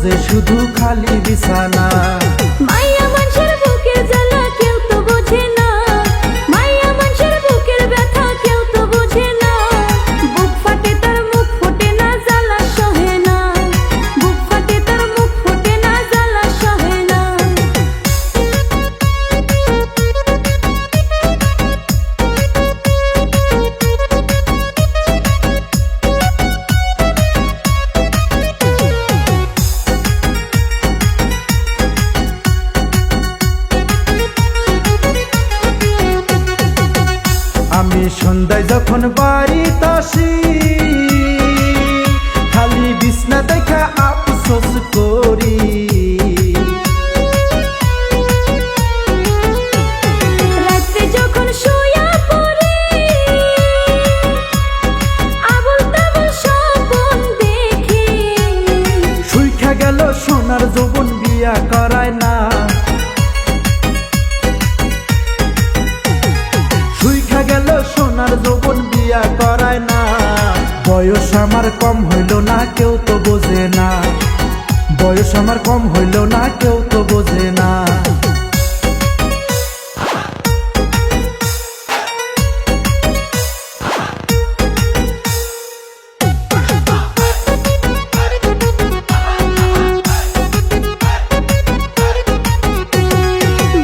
বোঝে শুধু খালি বিছানা। মাইয়া মানুষের বুকের জ্বালা কেউ তো বোঝে না, মাইয়া মানুষের বুকের ব্যথা কেউ তো বোঝে না। বুক ফাটে তার মুখ ফোটে না, জ্বালা সহে না। বুক ফাটে তার মুখ ফোটে না, জ্বালা সহে না। আমি সন্ধ্যায় যখন বাড়িতে আসি, খালি বিছনা দেখা আফসোস করি। রাতে যখন শুয়া পড়ি, আবল তাবল স্বপ্ন দেখি। সুইখা গেল সোনার যৌবন বিয়া করায় না, সুইখা গেল সোনার যৌবন বিয়া করায় না। বয়স আমার কম হইল না, কেউ তো বোঝে না। বয়স আমার কম হইল না, কেউ তো বোঝে না।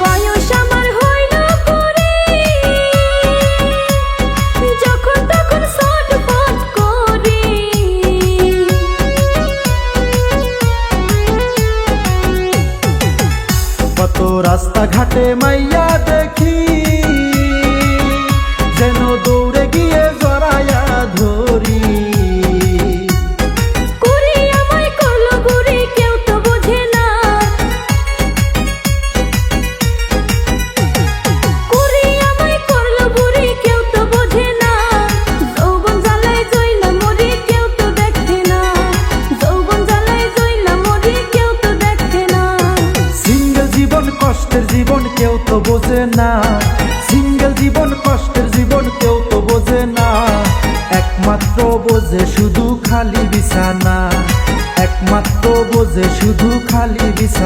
বয়স আমার হইল পরে, যখন তখন ছটফট করি। কত রাস্তাঘাটে মাইয়া দেখি, যেন দৌড়ে গিয়ে জড়াইয়া ধরি। কুড়ি আমায় করলো গুড়ি কেউ তো বোঝে না, কুড়ি আমায় করলো বুড়ি কেউ তো বোঝে না। যৌবন জ্বালায় জইলা মরি কেউ তো দেখে না, যৌবন জ্বালায় জইলা মরি কেউ তো দেখে না। সিঙ্গেল জীবন কষ্টের জীবন কেউ তো বোঝে না, সিঙ্গেল জীবন কষ্টের জীবন কেউ তো বোঝে না। একমাত্র বোঝে শুধু খালি বিছানা, একমাত্র বোঝে শুধু খালি বিছানা।